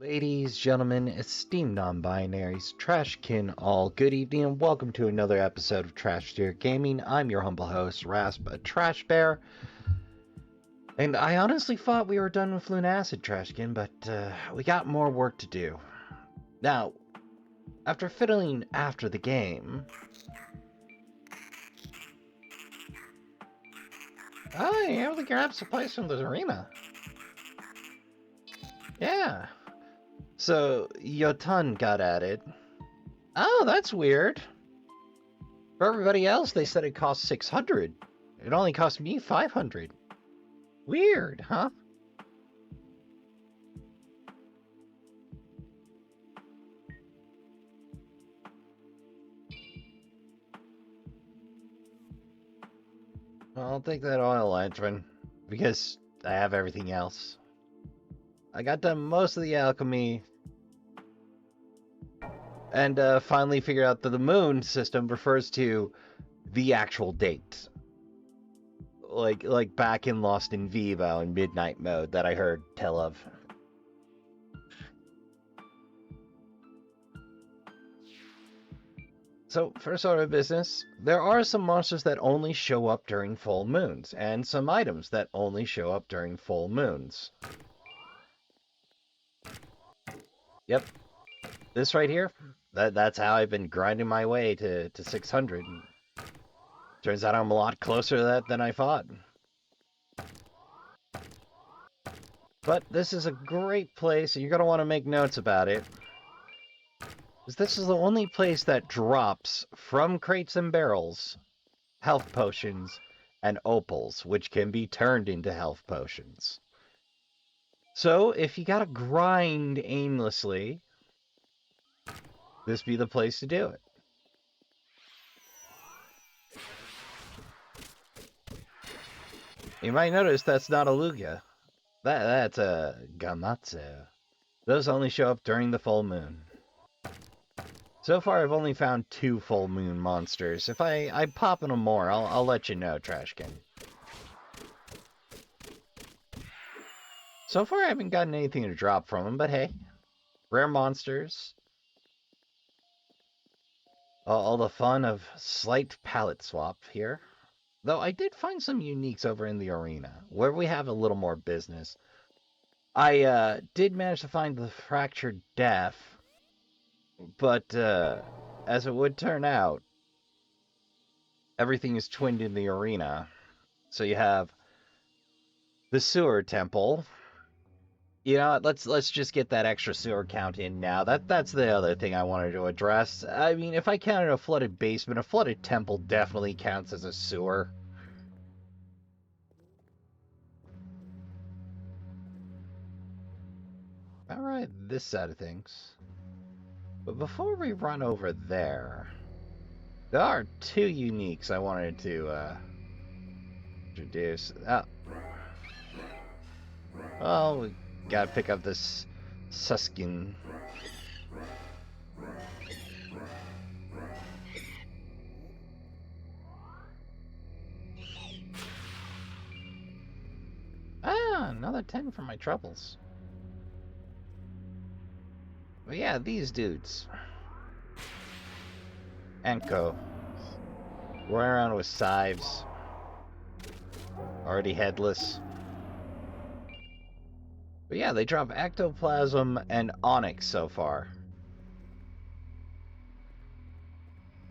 Ladies, gentlemen, esteemed non-binaries, trashkin all, good evening and welcome to another episode of Trash Tier Gaming. I'm your humble host, Rasp, a Trash Bear. And I honestly thought we were done with Lunacid, Trashkin, but we got more work to do. Now, after fiddling after the game... Oh, you're able to grab supplies from the arena. Yeah. So, Joutn got added. Oh, that's weird. For everybody else, they said it cost 600. It only cost me 500. Weird, huh? I'll take that oil lantern, because I have everything else. I got done most of the alchemy, and finally figured out that the moon system refers to the actual date. Like back in Lost in Vivo in Midnight Mode that I heard tell of. So, first order of business, there are some monsters that only show up during full moons, and some items that only show up during full moons. Yep. This right here, that's how I've been grinding my way to 600. Turns out I'm a lot closer to that than I thought. But this is a great place, and you're going to want to make notes about it. This is the only place that drops from crates and barrels health potions and opals, which can be turned into health potions. So, if you gotta grind aimlessly, this be the place to do it. You might notice that's not a Lugia. That's a Gamatsu. Those only show up during the full moon. So far, I've only found 2 full moon monsters. If I pop into more, I'll let you know, Trashkin. So far, I haven't gotten anything to drop from them, but hey. Rare monsters. All the fun of slight palette swap here. Though I did find some uniques over in the arena, where we have a little more business. I did manage to find the Fractured Death, but as it would turn out, everything is twinned in the arena. So you have the Sewer Temple. You know, let's just get that extra sewer count in now. That's the other thing I wanted to address. I mean, if I counted a flooded basement, a flooded temple definitely counts as a sewer. Alright, this side of things. But before we run over there, there are 2 uniques I wanted to introduce. Oh. Well, we gotta pick up this Suskin. Ah, another 10 for my troubles. But yeah, these dudes. Enko. Running around with scythes. Already headless. But yeah, they drop ectoplasm and onyx so far.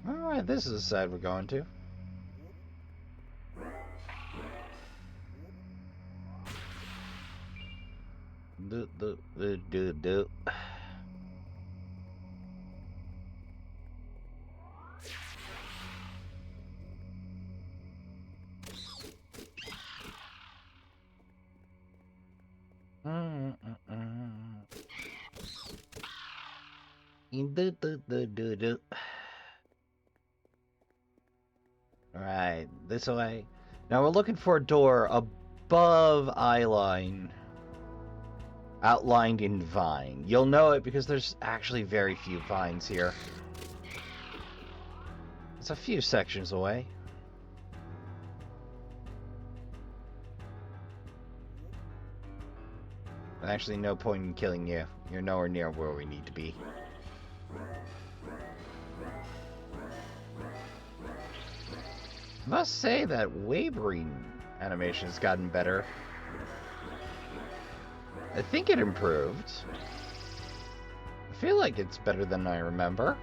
Alright, this is the side we're going to. Do. Alright, this way. Now we're looking for a door above eyeline. Outlined in vine. You'll know it because there's actually very few vines here. It's a few sections away. Actually, no point in killing you. You're nowhere near where we need to be. I must say that wavering animation has gotten better. I think it improved. I feel like it's better than I remember.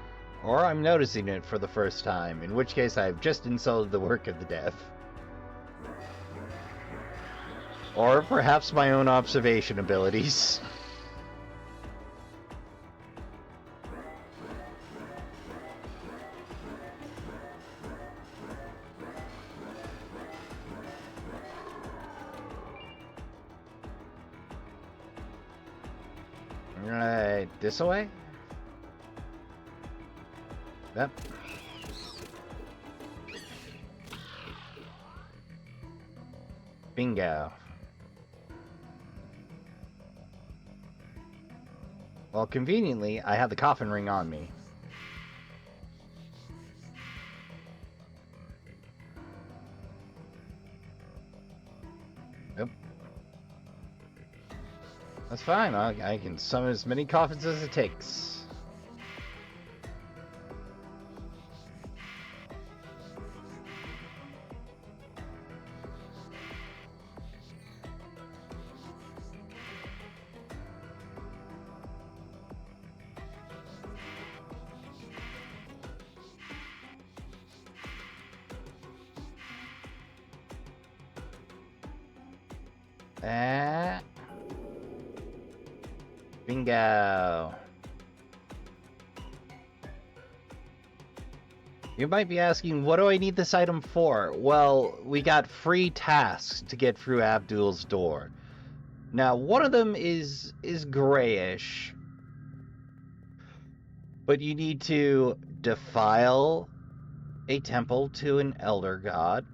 Or I'm noticing it for the first time, in which case I've just insulted the work of the dev. Or perhaps my own observation abilities. Alright, this way? Yep. Bingo. Well, conveniently, I have the coffin ring on me. Yep. That's fine. I can summon as many coffins as it takes. Bingo. You might be asking, what do I need this item for? Well, we got free tasks to get through Abdul's door. Now, one of them is grayish, but you need to defile a temple to an elder god.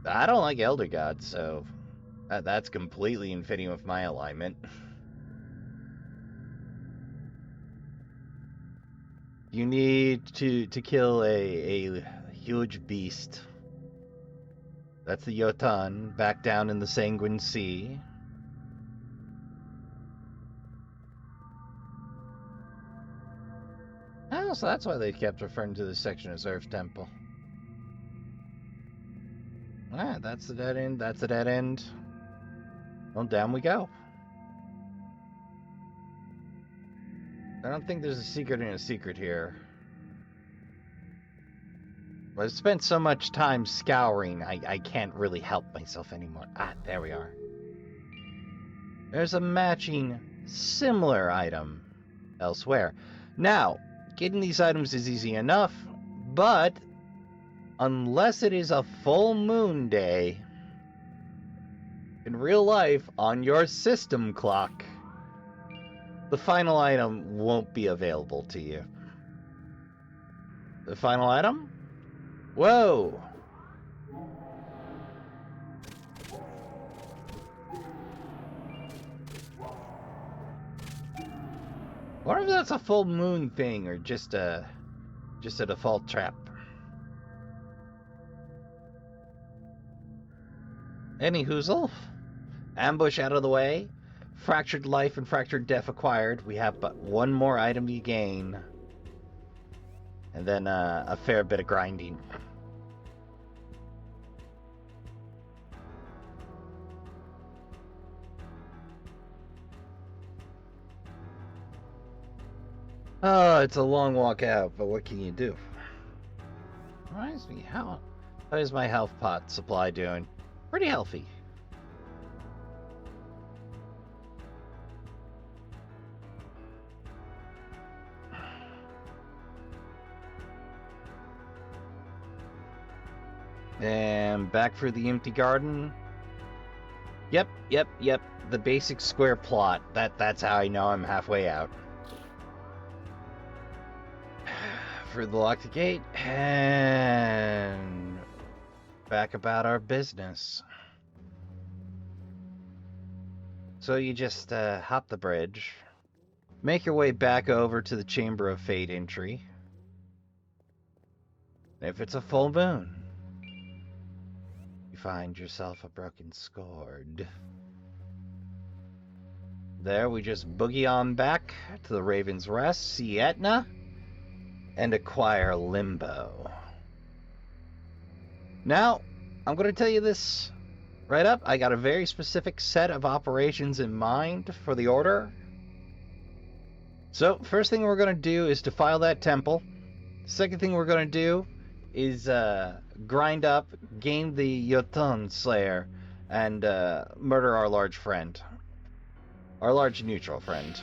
I don't like elder gods, so that's completely in fitting with my alignment. You need to kill a huge beast. That's the Joutn, back down in the Sanguine Sea. Oh, so that's why they kept referring to this section as Earth Temple. Alright, that's the dead end, that's the dead end. Well, down we go. I don't think there's a secret in a secret here. But I've spent so much time scouring, I can't really help myself anymore. Ah, there we are. There's a matching, similar item elsewhere. Now, getting these items is easy enough, but unless it is a full moon day, in real life, on your system clock, the final item won't be available to you. The final item? Whoa! I wonder if that's a full moon thing or just a default trap. Any hoozle? Ambush out of the way. Fractured life and fractured death acquired. We have but one more item to gain. And then a fair bit of grinding. Oh, it's a long walk out, but what can you do? Reminds me, how is my health pot supply doing? Pretty healthy. And back for the empty garden. Yep. The basic square plot. That's how I know I'm halfway out. For the locked gate and back about our business. So you just hop the bridge, make your way back over to the Chamber of Fate entry. If it's a full moon, you find yourself a broken sword. There, we just boogie on back to the Raven's Rest, see Etna, and acquire Limbo. Now, I'm going to tell you this right up. I got a very specific set of operations in mind for the Order. So, first thing we're going to do is defile that temple. Second thing we're going to do is grind up, gain the Joutn Slayer, and murder our large friend. Our large neutral friend.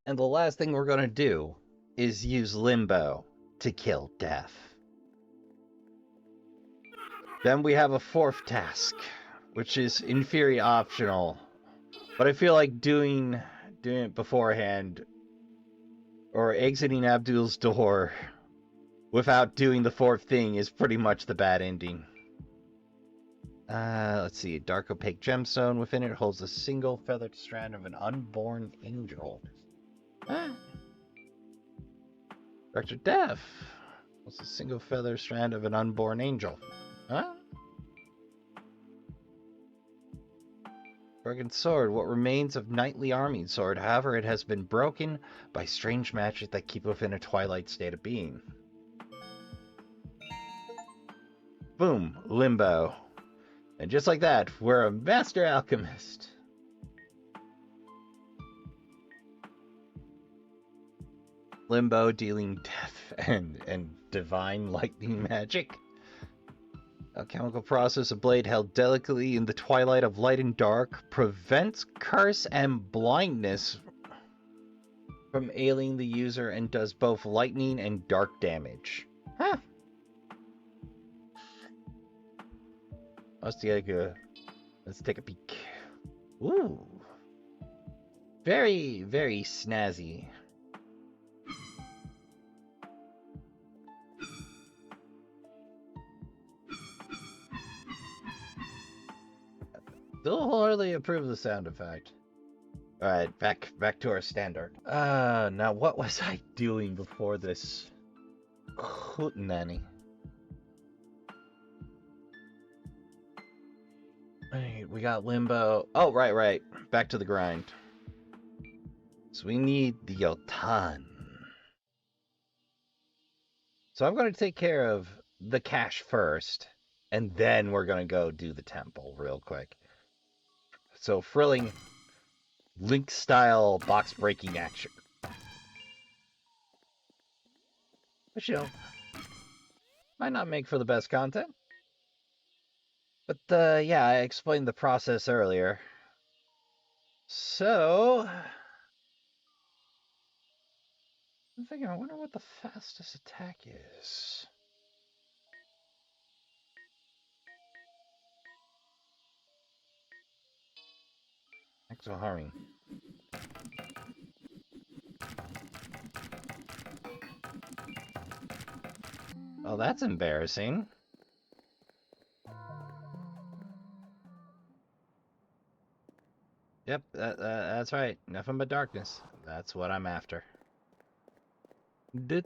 And the last thing we're going to do is use Limbo to kill Death. Then we have a fourth task, which is in theory optional. But I feel like doing it beforehand, or exiting Abdul's door without doing the fourth thing, is pretty much the bad ending. Let's see. A dark opaque gemstone within it holds a single feathered strand of an unborn angel. Director Death holds a single feathered strand of an unborn angel. Huh? Broken sword. What remains of knightly arming sword. However, it has been broken by strange magic that keep within a twilight state of being. Boom. Limbo. And just like that, we're a master alchemist. Limbo dealing death and divine lightning magic. A chemical process, a blade held delicately in the twilight of light and dark, prevents curse and blindness from ailing the user and does both lightning and dark damage. Huh. Let's take a peek. Ooh. Very, very snazzy. Still wholeheartedly approve the sound effect. Alright, back to our standard. Now what was I doing before this hootenanny? Alright, we got Limbo. Oh, right. Back to the grind. So we need the Joutn. So I'm going to take care of the cache first, and then we're going to go do the temple real quick. So thrilling Link-style box-breaking action. Which, you know, might not make for the best content. But, yeah, I explained the process earlier. So, I'm thinking, I wonder what the fastest attack is. Actual harming. Oh, that's embarrassing. Yep, that's right. Nothing but darkness. That's what I'm after. Do.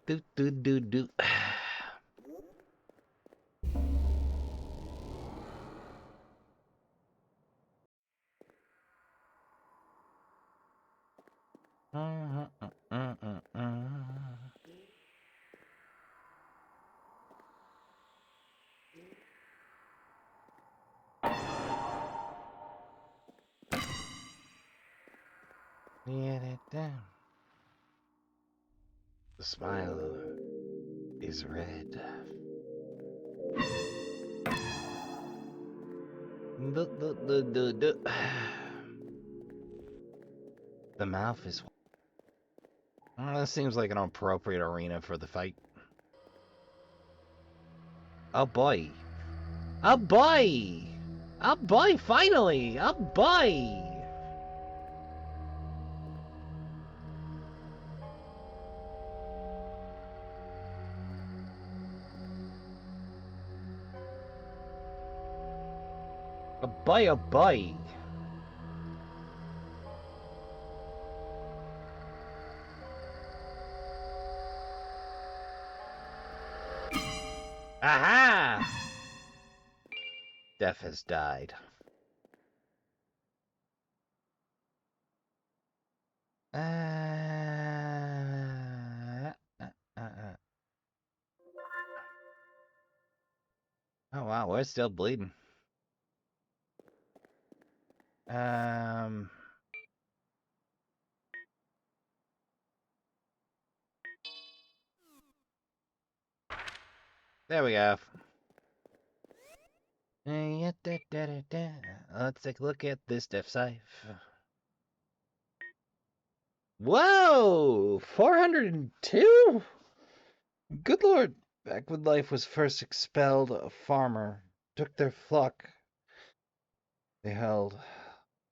Get it down. The smile is red. The mouth is... This seems like an appropriate arena for the fight. Oh boy. Oh boy! Oh boy, finally! Oh boy! Oh boy, oh boy! Aha! Death has died. Oh wow, we're still bleeding. There we go. Let's take a look at this Def Scythe. Whoa! 402? Good lord. Back when life was first expelled, a farmer took their flock they held.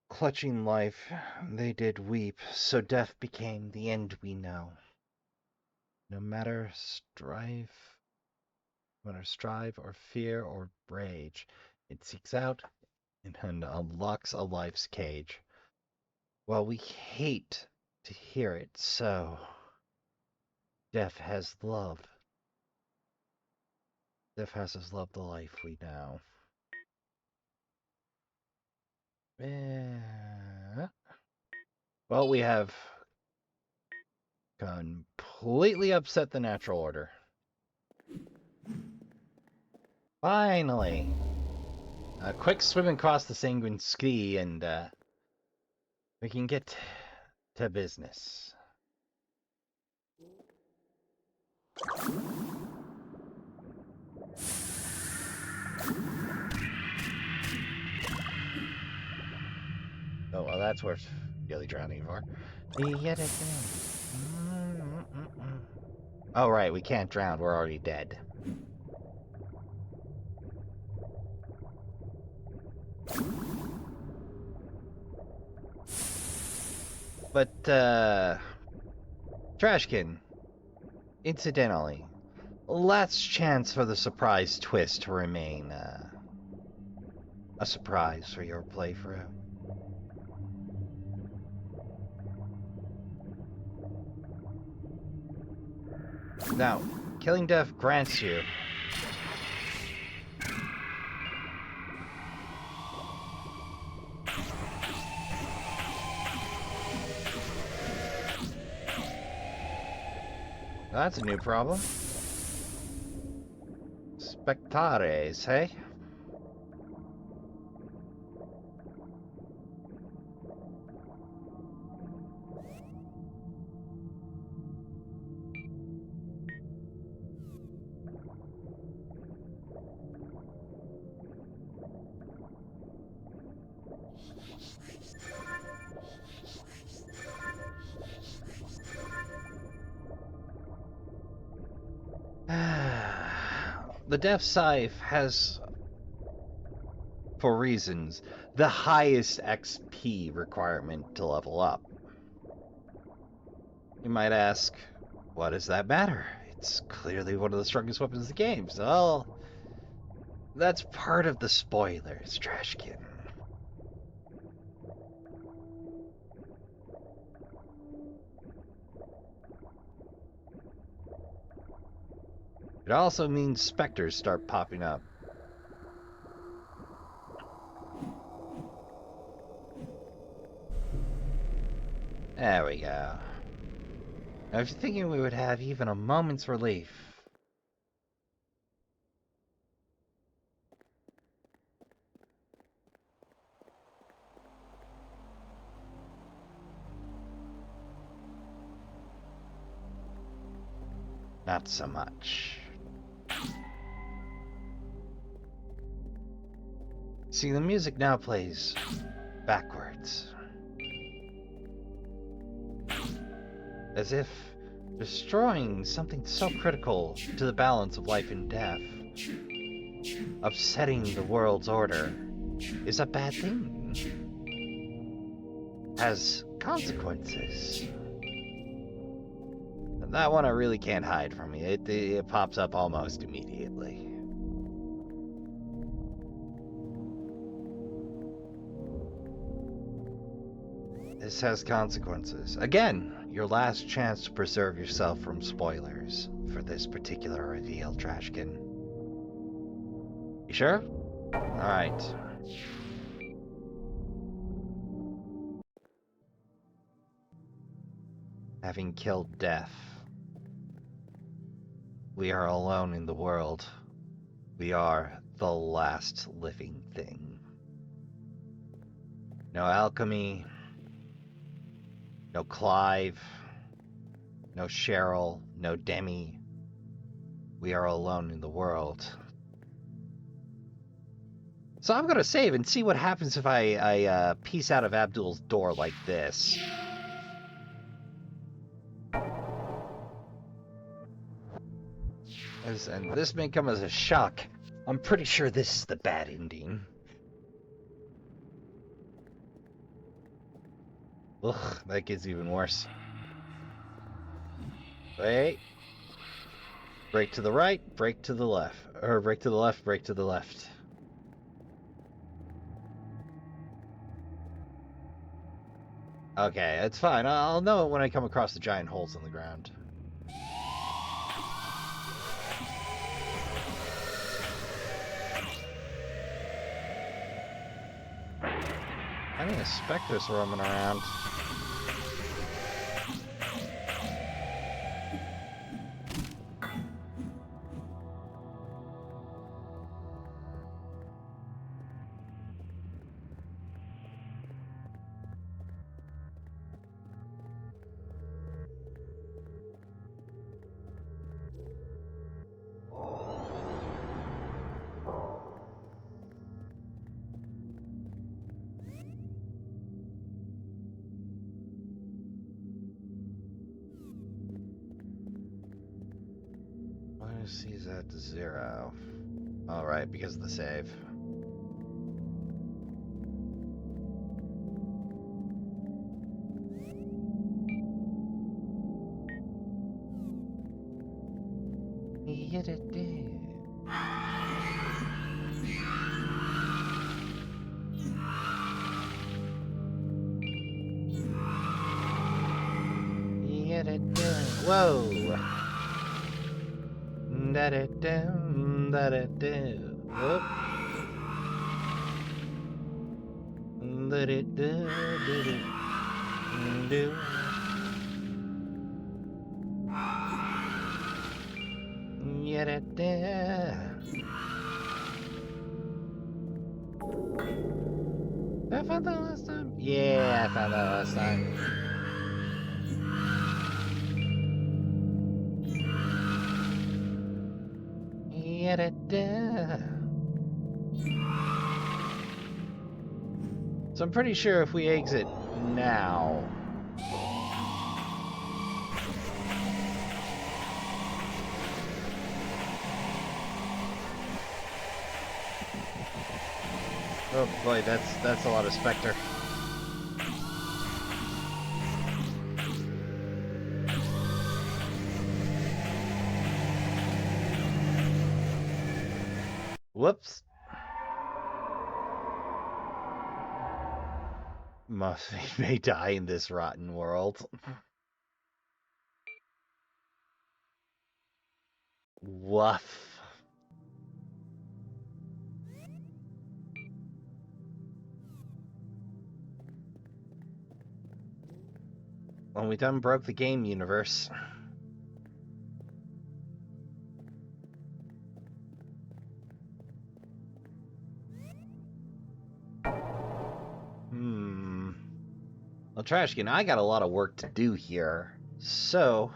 Clutching life, they did weep, so death became the end we know. No matter strive or fear or rage, it seeks out and unlocks a life's cage. Well, we hate to hear it, so death has loved. Death has us loved the life we know. Well, we have completely upset the natural order. Finally! A quick swim across the Sanguine Ski and we can get to business. Oh, well, that's worth really drowning for. Oh, right, we can't drown. We're already dead. But, Trashkin, incidentally, last chance for the surprise twist to remain, a surprise for your playthrough. Now, killing death grants you that's a new problem. Spectares, hey? The Death Scythe has, for reasons, the highest XP requirement to level up. You might ask, what does that matter? It's clearly one of the strongest weapons in the game, so that's part of the spoilers, Trashkin. It also means specters start popping up. There we go. Now, if you're thinking we would have even a moment's relief, not so much. See, the music now plays backwards. As if destroying something so critical to the balance of life and death, upsetting the world's order, is a bad thing. Has consequences. That one I really can't hide from you. It pops up almost immediately. This has consequences. Again, your last chance to preserve yourself from spoilers for this particular reveal, Trashkin. You sure? Alright. Having killed death, we are alone in the world. We are the last living thing. No alchemy, no Clive, no Cheryl, no Demi. We are alone in the world. So I'm gonna save and see what happens if I piece out of Abdul's door like this. And this may come as a shock. I'm pretty sure this is the bad ending. Ugh, that gets even worse. Wait. Brake to the right, brake to the left. Or brake to the left, brake to the left. Okay, it's fine. I'll know it when I come across the giant holes in the ground. I need a specter's roaming around. Sees at 0. Alright, because of the save. Whoa! Da-da-do, da-da-do. Whoop. Da-da-do, do-do-do. Ya-da-da. Did I find that last time? Yeah, I found that last time. So I'm pretty sure if we exit now... Oh boy, that's a lot of Spectre. Whoops. May die in this rotten world. Woof. Well, we done broke the game universe. Well, Trashkin, I got a lot of work to do here, so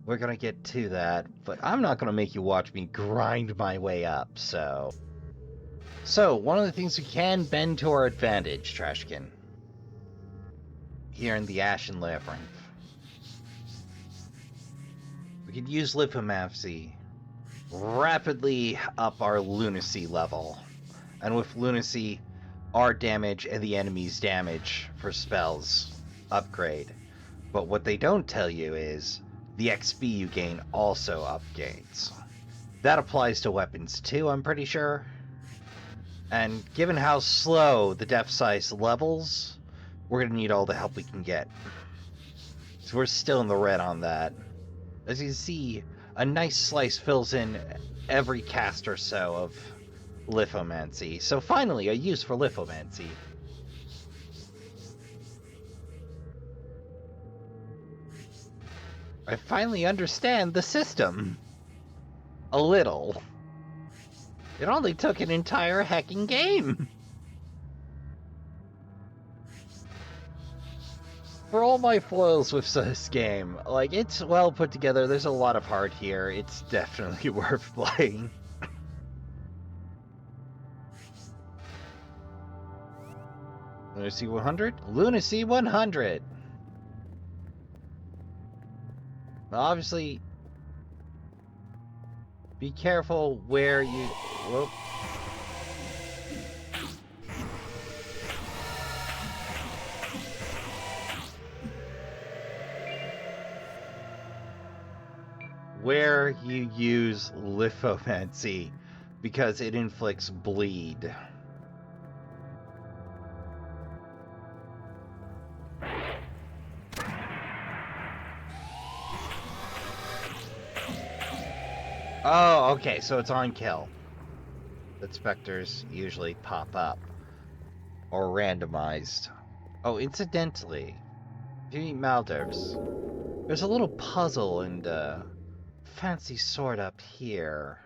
we're gonna get to that, but I'm not gonna make you watch me grind my way up, so one of the things we can bend to our advantage, Trashkin, here in the Ashen Labyrinth. We could use Lithomancy, rapidly up our lunacy level, and with lunacy, our damage and the enemy's damage for spells upgrade. But what they don't tell you is the XP you gain also upgrades. That applies to weapons too, I'm pretty sure. And given how slow the depth size levels, we're going to need all the help we can get. So we're still in the red on that. As you can see, a nice slice fills in every cast or so lithomancy. So finally, a use for lithomancy. I finally understand the system. A little. It only took an entire hecking game. For all my foils with this game, like, it's well put together, there's a lot of heart here, it's definitely worth playing. Lunacy 100? Lunacy 100! Obviously, be careful where you... Whoop. Where you use lithomancy, because it inflicts bleed. Oh, okay, so it's on kill. That specters usually pop up. Or randomized. Oh, incidentally, if you meet Maldives, there's a little puzzle and fancy sword up here.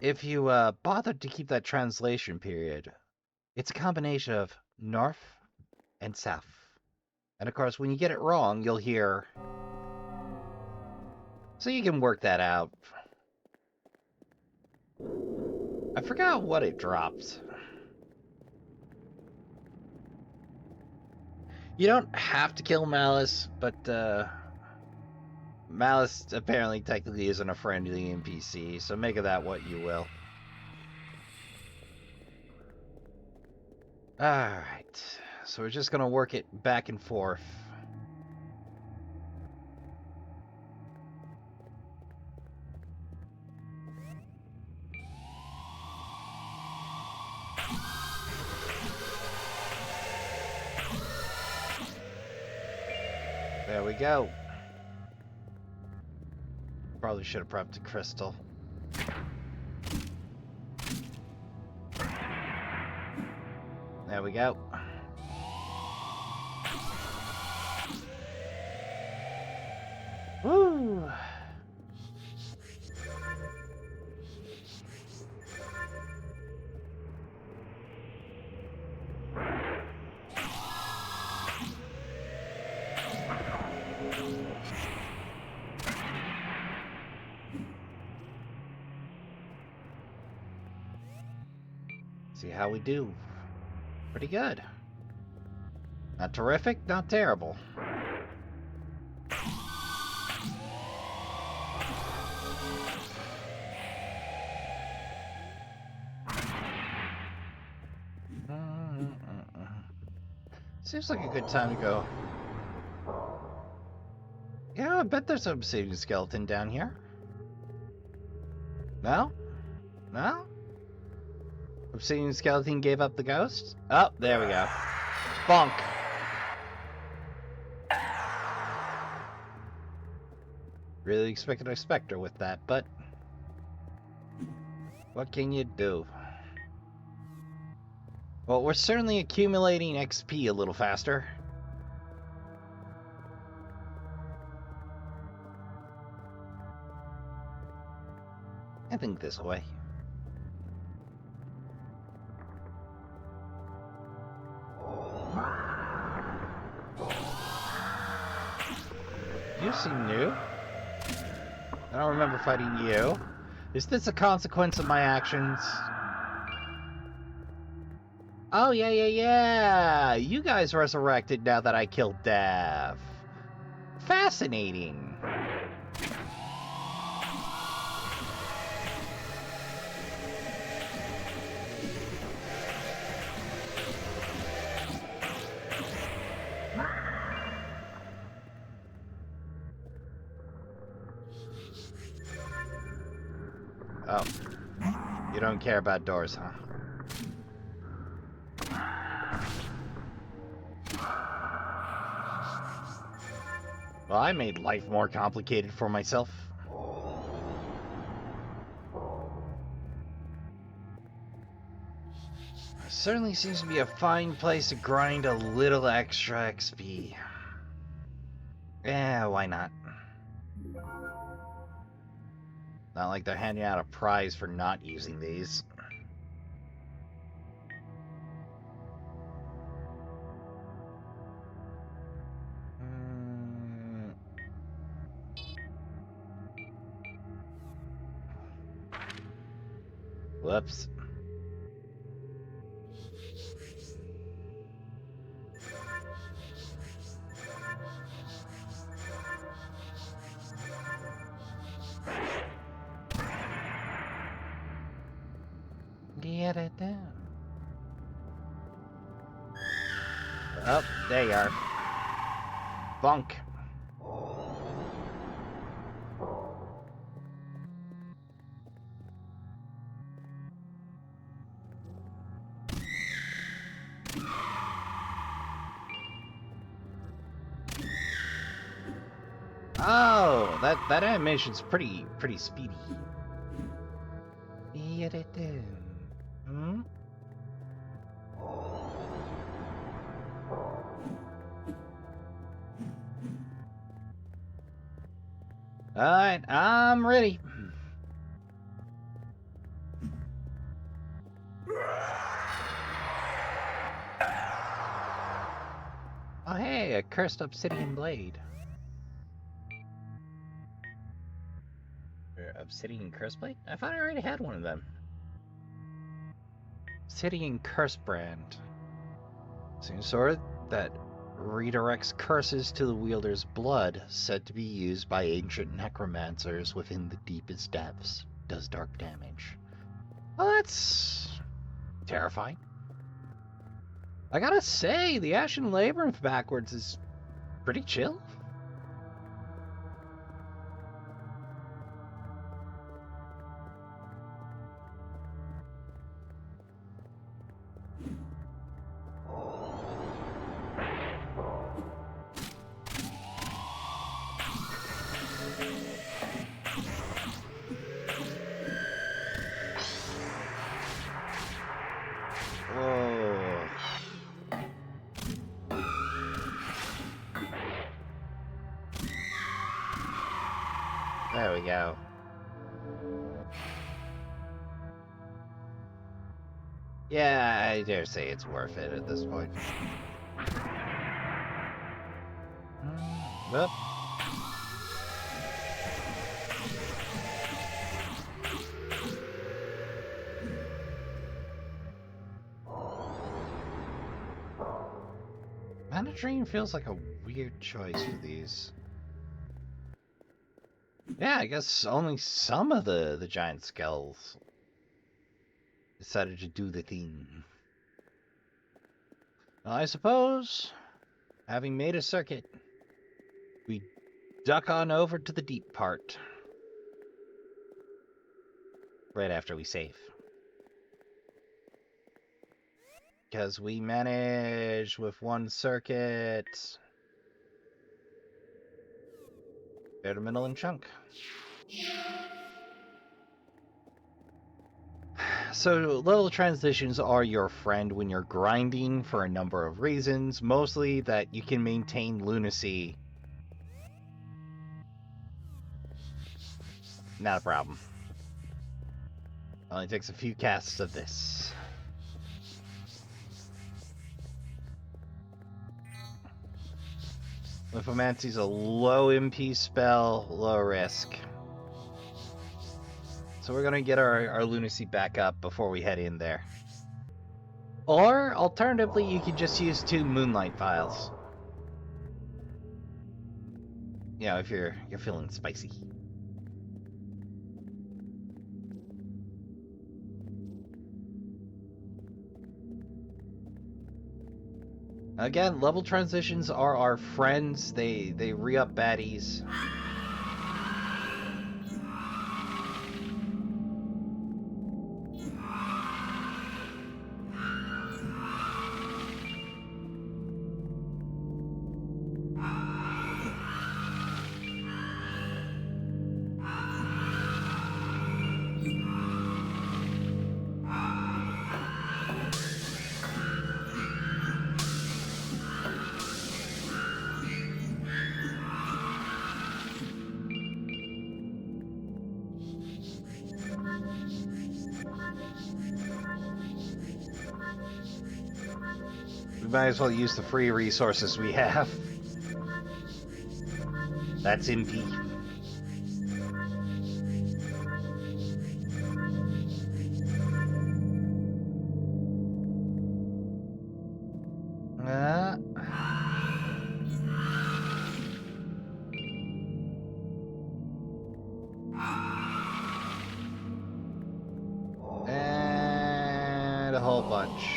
If you bothered to keep that translation period, it's a combination of north and south. And of course, when you get it wrong, you'll hear... So you can work that out. I forgot what it dropped. You don't have to kill Malice, but Malice apparently technically isn't a friendly NPC, so make of that what you will. Alright, so we're just gonna work it back and forth. There we go. Probably should have prepped a crystal. There we go. Woo! See how we do. Pretty good. Not terrific, not terrible. Seems like a good time to go. Yeah, I bet there's an obsidian skeleton down here. No? No? Obsidian skeleton gave up the ghost? Oh, there we go. Bonk. Really expected a specter with that, but what can you do? Well, we're certainly accumulating XP a little faster. I think this way. You seem new. I don't remember fighting you. Is this a consequence of my actions? Oh, yeah. You guys resurrected now that I killed Dev. Fascinating. Oh. You don't care about doors, huh? Well, I made life more complicated for myself. Certainly seems to be a fine place to grind a little extra XP. Yeah, why not? Not like they're handing out a prize for not using these. Whoops. Get it down. Oh, there you are. Bonk. Oh, that animation's pretty speedy. Get it down. Hmm? Alright, I'm ready. Oh hey, a cursed obsidian blade. Obsidian curse blade? I thought I already had one of them. Obsidian curse brand. Same sword that redirects curses to the wielder's blood, said to be used by ancient necromancers within the deepest depths. Does dark damage. Well, that's terrifying. I gotta say, the Ashen Labyrinth backwards is pretty chill. There we go. Yeah, I dare say it's worth it at this point. Whoop. Mana Drain feels like a weird choice for these. Yeah, I guess only some of the giant skulls decided to do the thing. Well, I suppose, having made a circuit, we duck on over to the deep part. Right after we save. Because we manage with one circuit. Better middle and chunk. So level transitions are your friend when you're grinding for a number of reasons. Mostly that you can maintain lunacy. Not a problem. Only takes a few casts of this. Lymphomancy's a low MP spell, low risk. So we're gonna get our lunacy back up before we head in there. Or, alternatively, you could just use 2 Moonlight Vials. You know, if you're feeling spicy. Again, level transitions are our friends. They re-up baddies. might as well use the free resources we have. That's MP. And a whole bunch.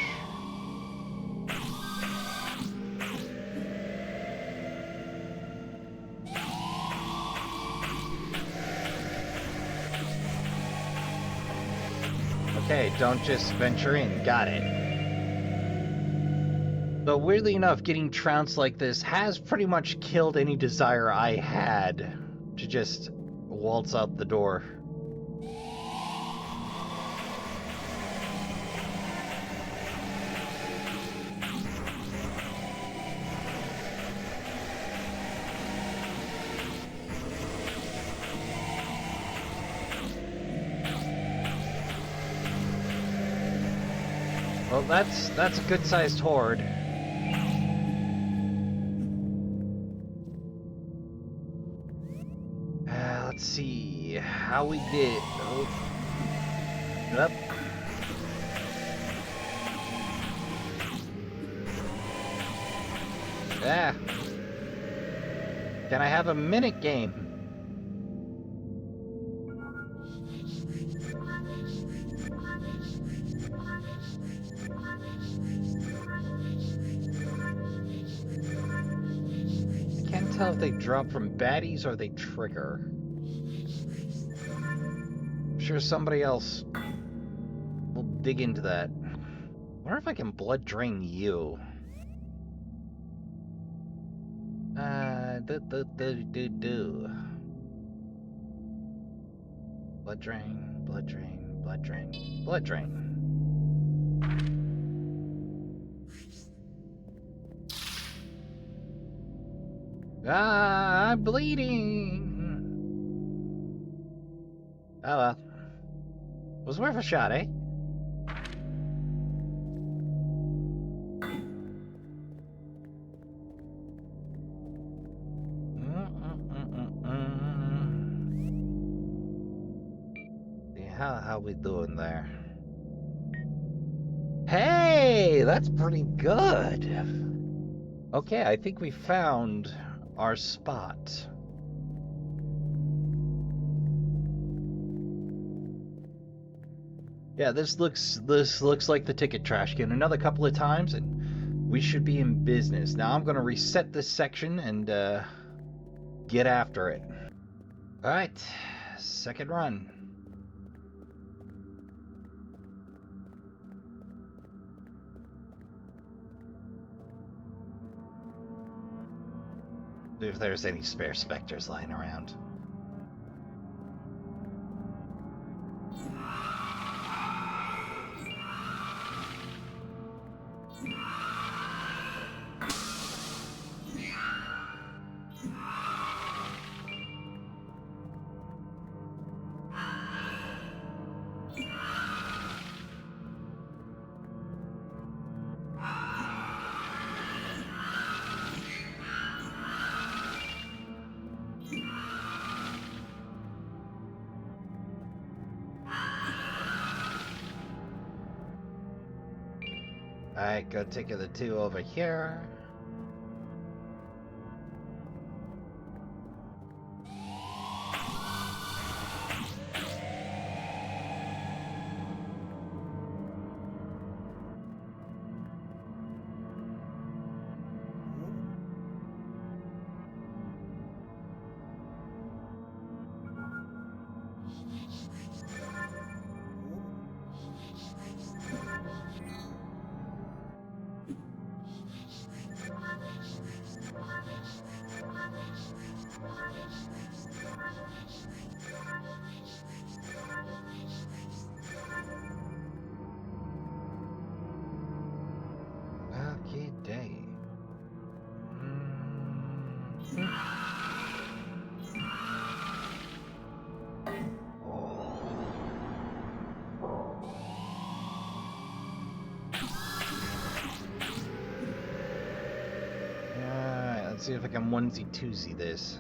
Okay, don't just venture in. Got it. Though weirdly enough, getting trounced like this has pretty much killed any desire I had to just waltz out the door. Well, that's a good-sized horde. Let's see how we did. Oh. Yep. Yeah. Can I have a minute game? I can't tell if they drop from baddies or they trigger. I'm sure somebody else will dig into that. I wonder if I can blood drain you. Blood drain, blood drain, blood drain, blood drain. Ah, I'm bleeding. Oh well. Was worth a shot, eh? How we doing there? Hey, that's pretty good. Okay, I think we found our spot. Yeah, this looks like the ticket trash can. Another couple of times and we should be in business. Now I'm going to reset this section and get after it. All right. Second run. See if there's any spare specters lying around. Alright, go take the two over here. Let's see if I can onesie-twosie this.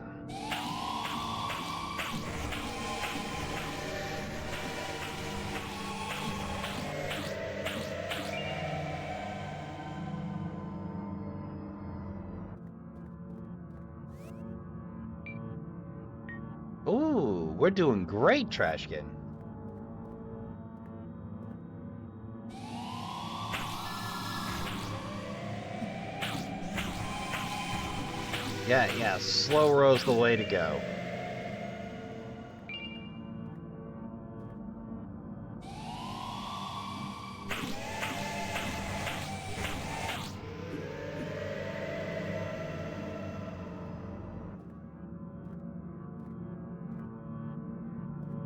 Ooh, we're doing great, Trashkin. Yeah, slow row's the way to go.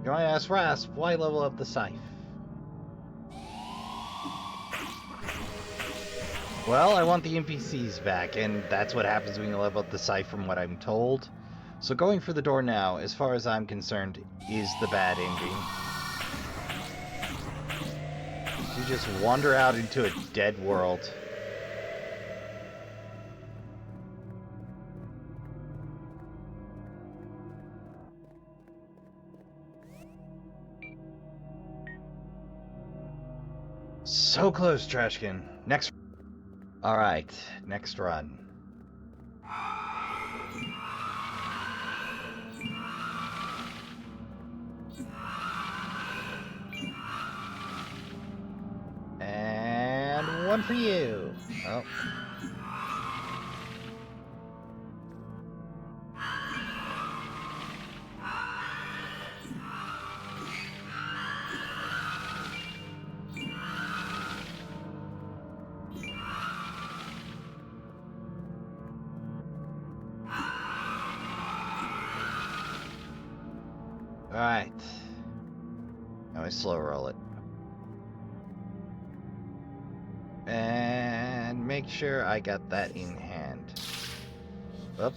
You might ask Rasp, why level up the Scythe? Well, I want the NPCs back, and that's what happens when you level up the Scythe from what I'm told. So going for the door now, as far as I'm concerned, is the bad ending. You just wander out into a dead world. So close, Trashkin. Next. Alright, next run. And one for you. Oh. Alright. Now I slow roll it. And make sure I got that in hand. Oop.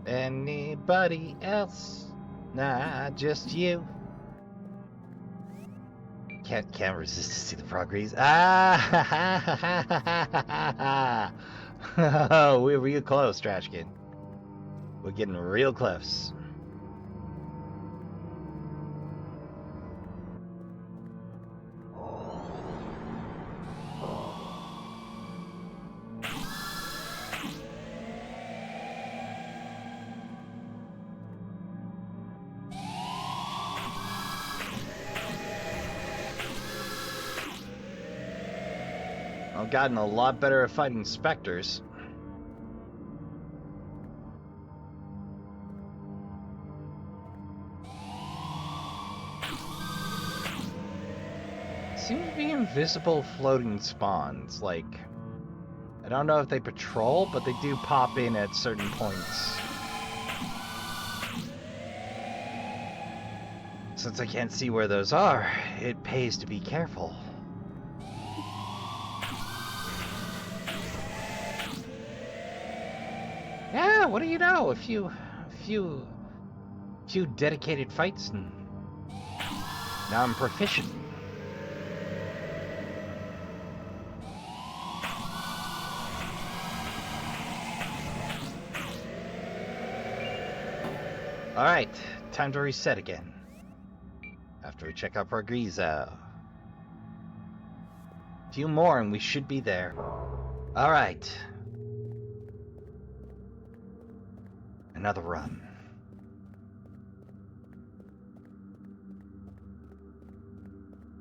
Anybody else? Nah, just you. Can't resist to see the progress. Ah! We're real close, Trashkin. We're getting real close. I've gotten a lot better at fighting specters. Seem to be invisible floating spawns. Like, I don't know if they patrol, but they do pop in at certain points. Since I can't see where those are, it pays to be careful. Yeah, what do you know? A few dedicated fights, and now I'm proficient. All right, time to reset again. After we check out Progreso. A few more and we should be there. All right. Another run.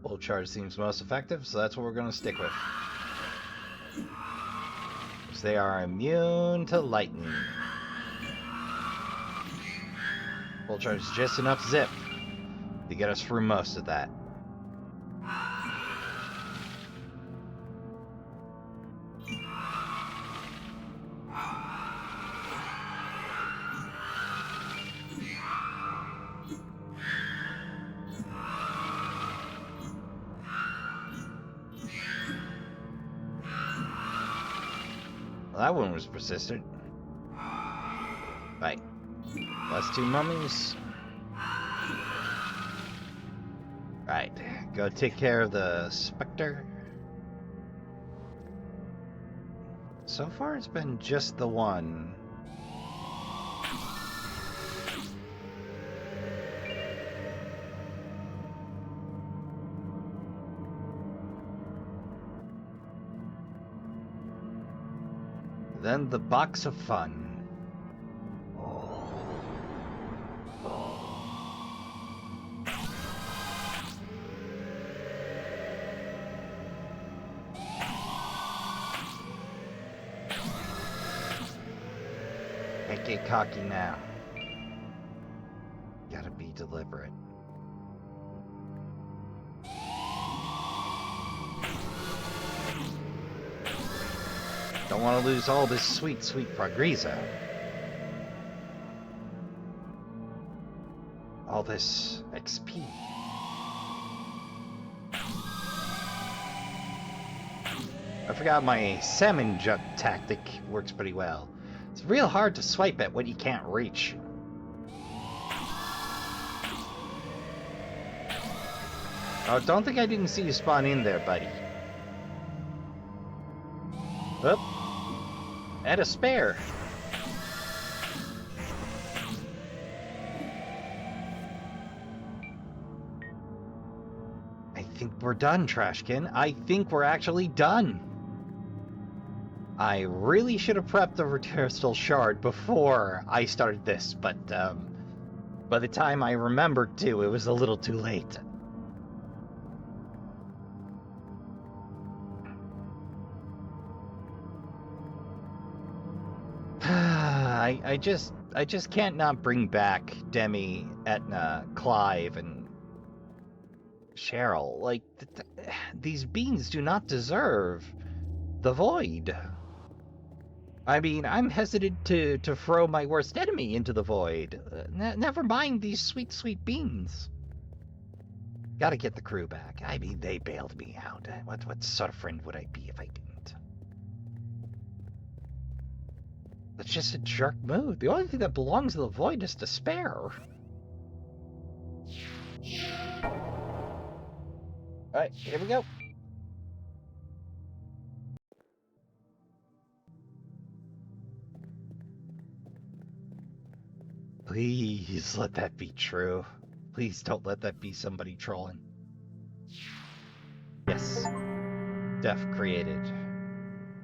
Full charge seems most effective, so that's what we're going to stick with. Because they are immune to lightning. Full charge is just enough zip to get us through most of that. that one was persistent. Right. Last 2 mummies. Right. Go take care of the specter. So far, it's been just the one. Then the box of fun. Can't get cocky now. Gotta be deliberate. Don't want to lose all this sweet, sweet progresso. All this XP. I forgot my salmon jug tactic works pretty well. It's real hard to swipe at what you can't reach. Oh, don't think I didn't see you spawn in there, buddy. Oop. And a spare. I think we're done, Trashkin. I think we're actually done. I really should have prepped the crystal shard before I started this, but by the time I remembered to, it was a little too late. I just can't not bring back Demi, Etna, Clive, and Cheryl. Like, these beings do not deserve the void. I mean, I'm hesitant to throw my worst enemy into the void. Never mind these sweet, sweet beans. Gotta get the crew back. I mean, they bailed me out. What sort of friend would I be if I didn't? That's just a jerk move. The only thing that belongs to the void is despair. Alright, here we go. Please let that be true. Please don't let that be somebody trolling. Yes. Death created.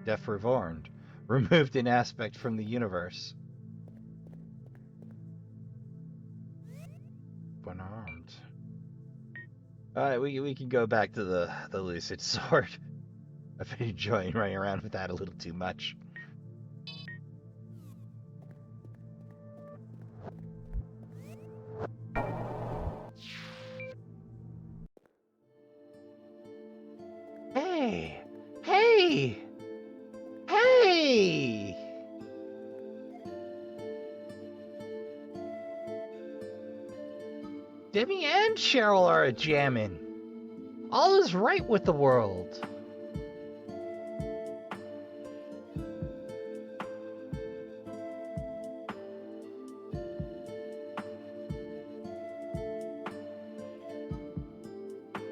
Death reborn. Removed an aspect from the universe. Unarmed. Alright, we can go back to the Lucid Sword. I've been enjoying running around with that a little too much. Hey! Hey! Hey! Demi and Cheryl are a jammin'. All is right with the world.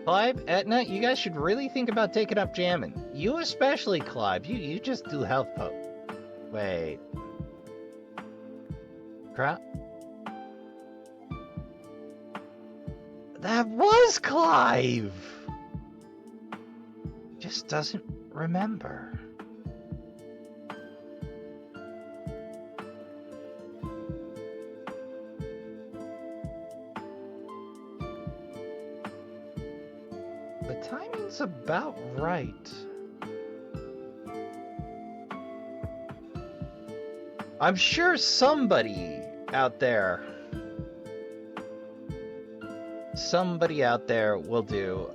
Clive, Etna, you guys should really think about taking up jamming. You especially, Clive. You just do health poke. Wait. Crap. That was Clive! Just doesn't remember. The timing's about right. I'm sure somebody out there will do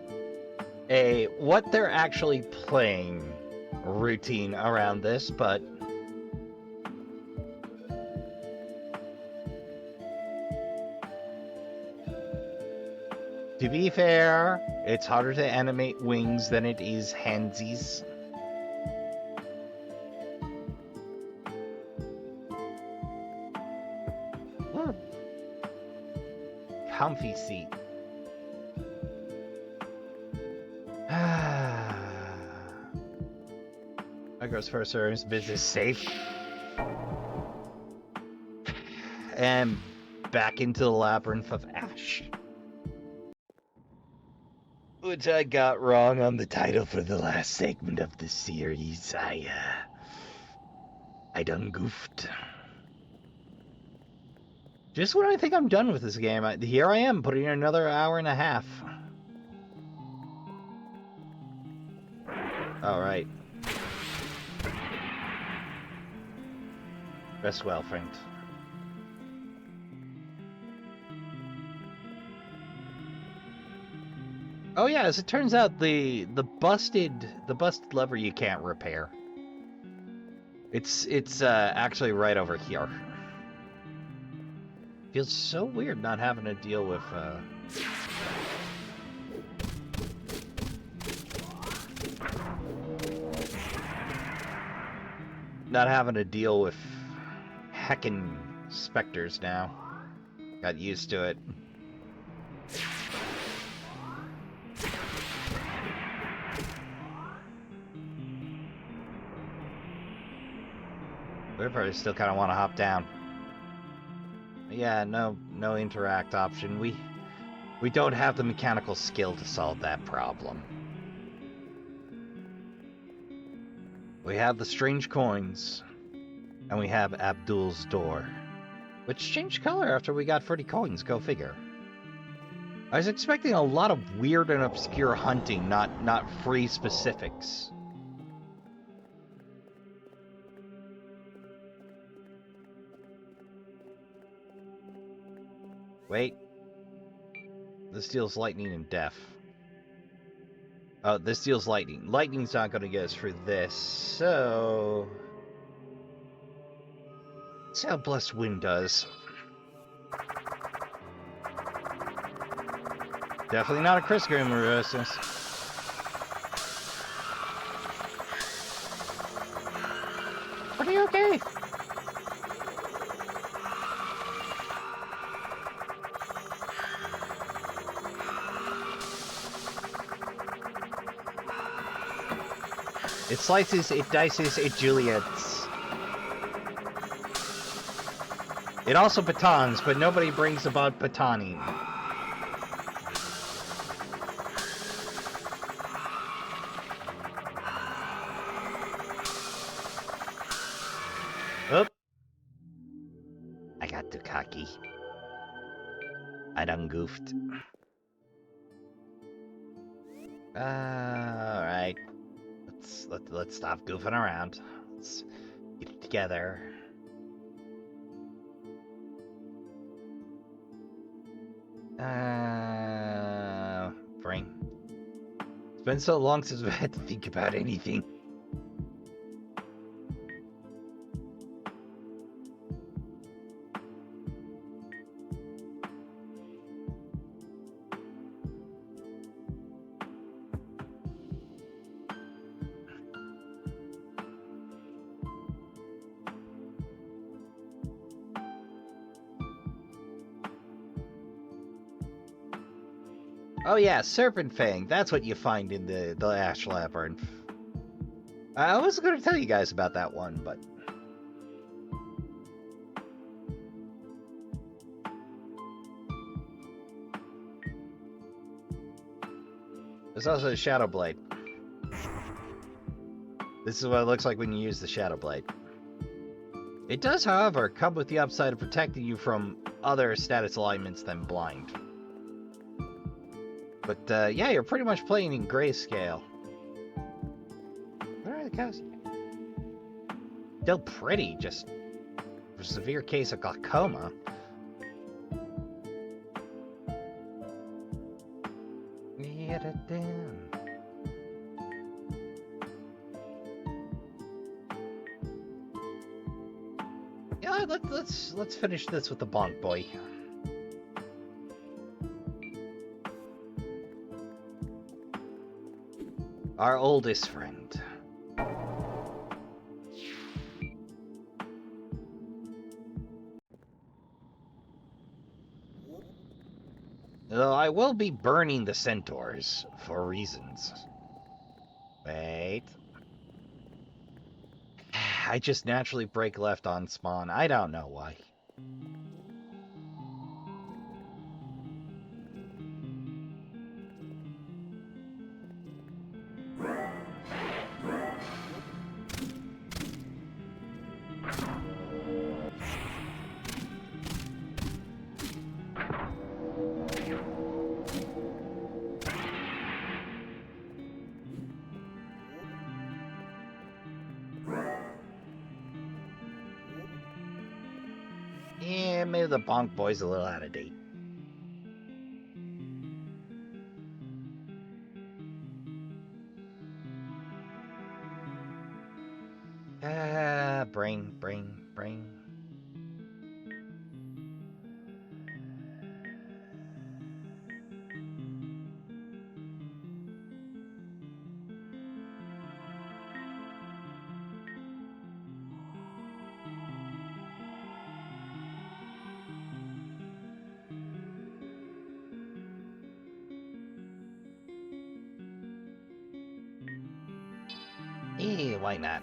a what they're actually playing routine around this, but to be fair, it's harder to animate wings than it is handsies. comfy seat. I goes first service business safe. And back into the labyrinth of ash. Which I got wrong on the title for the last segment of the series. I done goofed. Just when I think I'm done with this game, here I am, putting in another hour and a half. Alright. Rest well, friend. Oh yeah, as it turns out, the busted lever you can't repair. It's actually right over here. Feels so weird not having to deal with not having to deal with heckin' specters now. Got used to it. I still kind of want to hop down. Yeah, no interact option. We don't have the mechanical skill to solve that problem. We have the strange coins, and we have Abdul's door, which changed color after we got 30 coins. Go figure. I was expecting a lot of weird and obscure hunting, not free specifics. Wait. This deals lightning and death. Oh, this deals lightning. Lightning's not going to get us through this, so... let's see how Blessed Wind does. Definitely not a Chris Grim resistance. Pretty okay. It slices, it dices, it juliets. It also batons, but nobody brings about batoning. Oop. I got too cocky. I done goofed. Alright. Let's stop goofing around. Let's get it together. Brain. It's been so long since I've had to think about anything. Oh yeah, Serpent Fang. That's what you find in the Ash Labyrinth. I was going to tell you guys about that one, but... there's also a Shadow Blade. This is what it looks like when you use the Shadow Blade. It does, however, come with the upside of protecting you from other status alignments than Blind. But, yeah, you're pretty much playing in grayscale. Where are the cows? Still pretty, just a severe case of glaucoma. Get it down. Yeah, let's finish this with the bonk boy. Our oldest friend. Though I will be burning the centaurs for reasons. Wait. I just naturally break left on spawn. I don't know why. Yeah, maybe the bonk boy's a little out of date. Brain. Why not?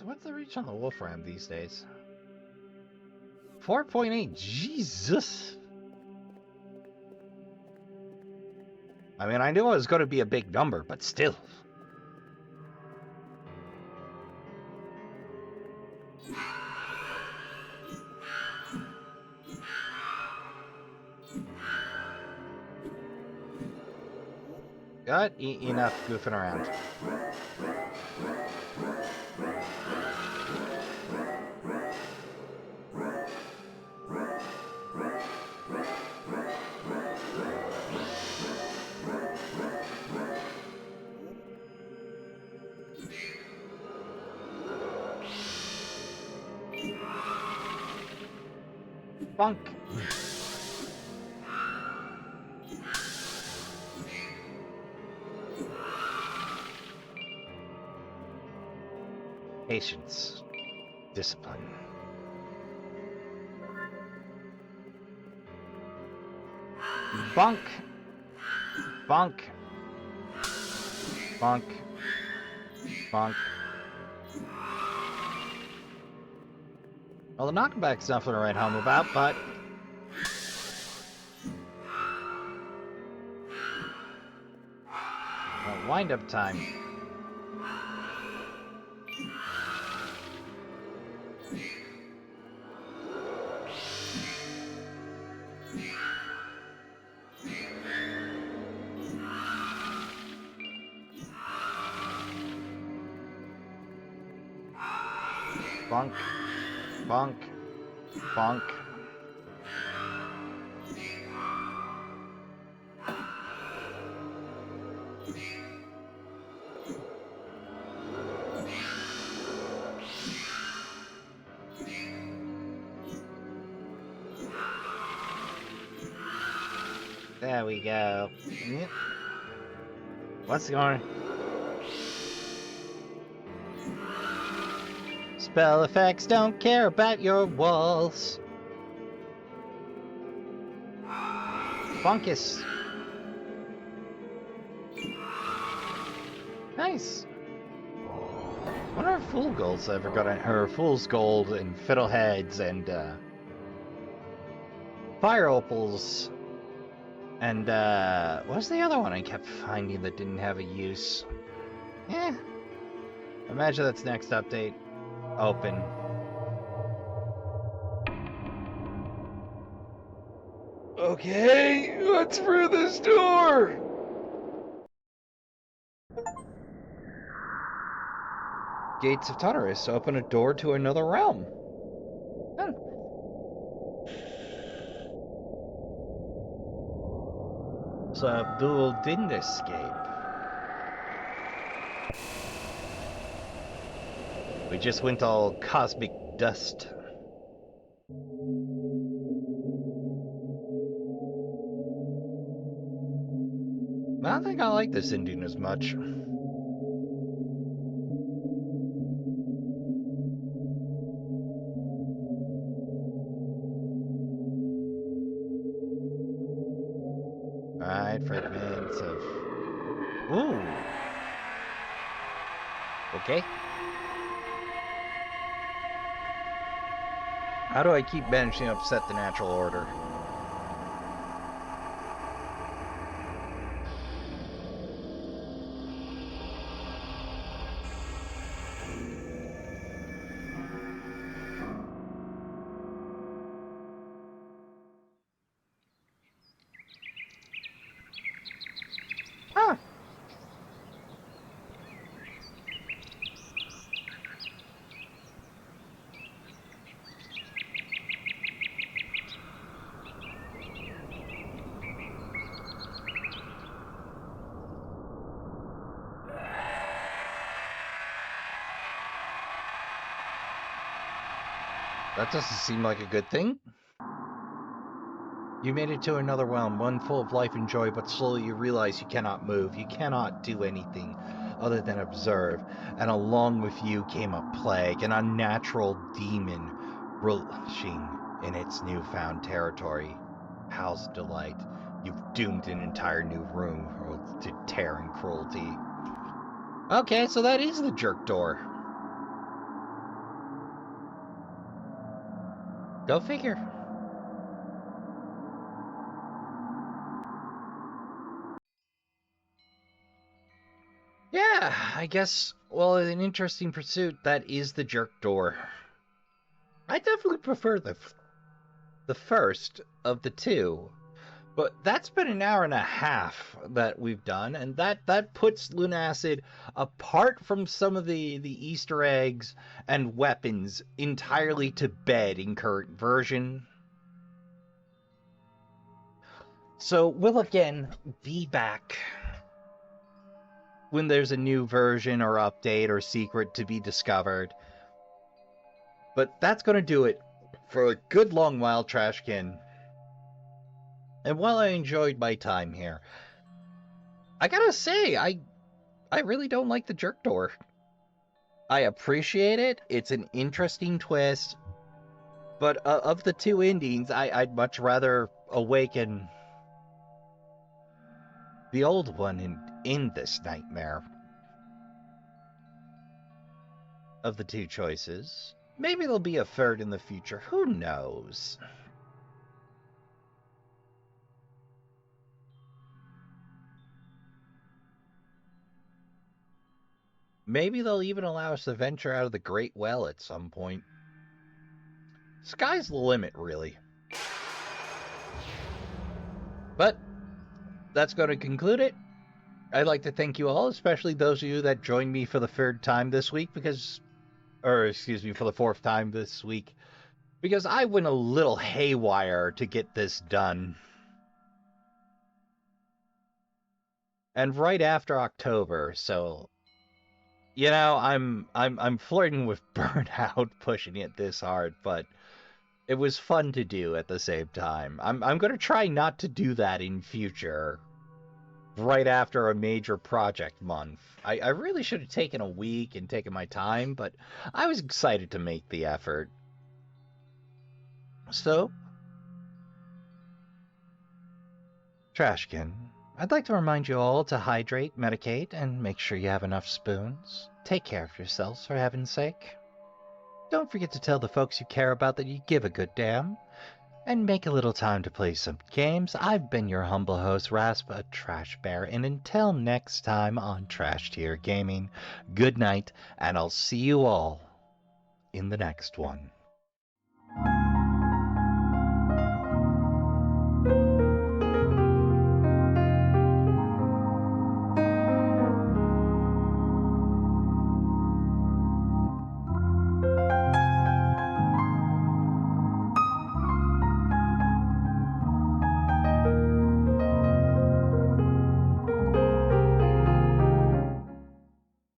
What's the reach on the wolf ram these days? 4.8, Jesus! I mean, I knew it was going to be a big number, but still. Got enough goofing around. Bonk. Patience. Discipline. Bonk. Bonk. Bonk. Bonk. Well, the knockback's nothing to write home about, but... well, wind-up time. Bonk. Bonk. Bonk. There we go. Yep. What's going on? Spell effects don't care about your walls. Funkus. Nice. What are Fool Golds ever got on her? Fool's Gold and Fiddleheads and Fire Opals. And what's the other one I kept finding that didn't have a use? Imagine that's next update. Open. Okay, what's through this door? Gates of Tartarus open a door to another realm. So Abdul didn't escape. We just went all cosmic dust. I don't think I like this ending as much. Alright, fragments of... Ooh! Okay. How do I keep managing to upset the natural order? Huh. That doesn't seem like a good thing. You made it to another realm, one full of life and joy, but slowly you realize you cannot move. You cannot do anything other than observe. And along with you came a plague, an unnatural demon rushing in its newfound territory. How's delight? You've doomed an entire new room to terror and cruelty. Okay, so that is the jerk door. Go figure. Yeah, I guess, well, an interesting pursuit, that is the jerk door. I definitely prefer the first of the two. But that's been an hour and a half that we've done, and that puts Lunacid apart from some of the Easter eggs and weapons entirely to bed in current version. So we'll again be back when there's a new version or update or secret to be discovered. But that's going to do it for a good long while, Trashkin. And while I enjoyed my time here, I gotta say, I really don't like the jerk door. I appreciate it. It's an interesting twist. But of the two endings, I'd much rather awaken the old one and end this nightmare. Of the two choices, maybe there'll be a third in the future. Who knows? Maybe they'll even allow us to venture out of the Great Well at some point. Sky's the limit, really. But that's going to conclude it. I'd like to thank you all, especially those of you that joined me for the third time this week, for the fourth time this week, because I went a little haywire to get this done. And right after October, so you know, I'm flirting with burnout pushing it this hard, but it was fun to do at the same time. I'm gonna try not to do that in future. Right after a major project month. I really should have taken a week and taken my time, but I was excited to make the effort. So, Trashkin, I'd like to remind you all to hydrate, medicate, and make sure you have enough spoons. Take care of yourselves, for heaven's sake. Don't forget to tell the folks you care about that you give a good damn. And make a little time to play some games. I've been your humble host, Rasp, a Trash Bear, and until next time on Trash Tier Gaming, good night, and I'll see you all in the next one.